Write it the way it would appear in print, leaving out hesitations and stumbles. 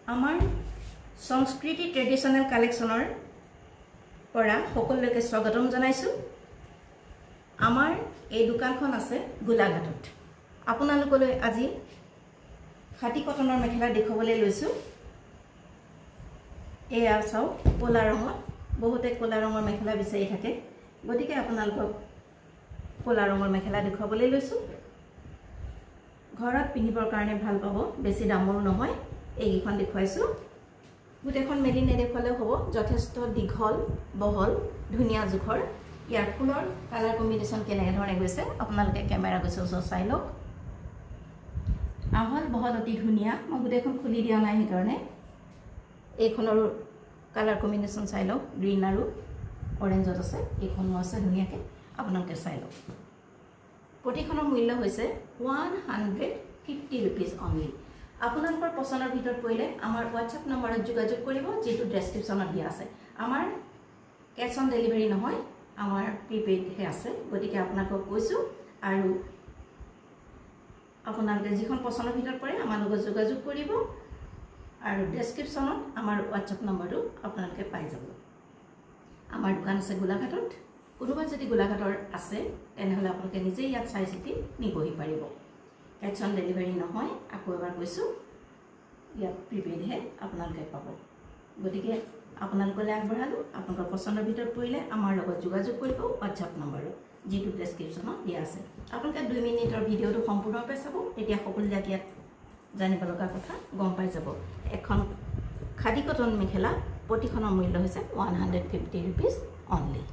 আমাৰ সংস্কৃতি ট্ৰেডিশনেল কালেকশনৰ পৰা সকলোকে স্বাগতম জনাইছো। আমাৰ এই দোকানখন আছে গোলাঘাটত। আপোনালোকলৈ আজি খাটি কটনৰ মেখেলা দেখাবলৈ লৈছো। এয়া চাও কলা ৰঙৰ, বহুতে কলা ৰঙৰ মেখেলা বিচাৰি থাকে, গতিকে আপোনালোকক কলা ৰঙৰ মেখেলা দেখাবলৈ লৈছো। ঘৰত পিন্ধিবৰ কাৰণে ভাল পাব, বেছি দামৰ নহয়। এইখন দেখুৱাইছো, গোটেইখন মেলি নেদেখুৱালেও হ'ব, যথেষ্ট দীঘল বহল ধুনীয়া জোখৰ। ইয়াৰ ফুলৰ কালাৰ কম্বিনেশ্যন কেনেকৈ ধৰণে গৈছে আপোনালোকে কেমেৰা গৈছে ওচৰত চাই লওক। আহল বহল অতি ধুনীয়া। মই গোটেইখন খুলি দিয়া নাই, সেইকাৰণে এইখনৰো কালাৰ কম্বিনেশ্যন চাই লওক। গ্ৰীণ আৰু অৰেঞ্জত আছে, এইখনো আছে ধুনীয়াকৈ, আপোনালোকে চাই লওক। প্ৰতিখনৰ মূল্য হৈছে 150 rupees অনলি। আপোনালোকৰ পছন্দৰ ভিতৰত পৰিলে আমাৰ হোৱাটছআপ নম্বৰত যোগাযোগ কৰিব, যিটো ডেছক্ৰিপশ্যনত দিয়া আছে। আমাৰ কেছ অন ডেলিভাৰী নহয়, আমাৰ প্ৰিপেইডহে আছে, গতিকে আপোনালোকক কৈছোঁ। আৰু আপোনালোকে যিখন পছন্দৰ ভিতৰত পৰে আমাৰ লগত যোগাযোগ কৰিব, আৰু ডেছক্ৰিপশ্যনত আমাৰ হোৱাটছআপ নম্বৰটো আপোনালোকে পাই যাব। আমাৰ দোকান আছে গোলাঘাটত। কোনোবা যদি গোলাঘাটৰ আছে তেনেহ'লে আপোনালোকে নিজেই ইয়াত চাই চিতি নিবহি পাৰিব। কেছ অন ডেলিভাৰী নহয়, আকৌ এবাৰ কৈছোঁ, ইয়াত প্ৰিপেইডহে আপোনালোকে পাব। গতিকে আপোনালোকলৈ আগবঢ়ালোঁ। আপোনালোকৰ পছন্দৰ ভিতৰত পৰিলে আমাৰ লগত যোগাযোগ কৰিব হোৱাটছআপ নম্বৰত, যিটো ডেছক্ৰিপশ্যনত দিয়া আছে। আপোনালোকে 2 মিনিটৰ ভিডিঅ'টো সম্পূৰ্ণৰূপে চাব, তেতিয়া সকলোবিলাক ইয়াত জানিব লগা কথা গম পাই যাব। এখন খাদি কটন মেখেলা প্ৰতিখনৰ মূল্য হৈছে 150 rupees অনলি।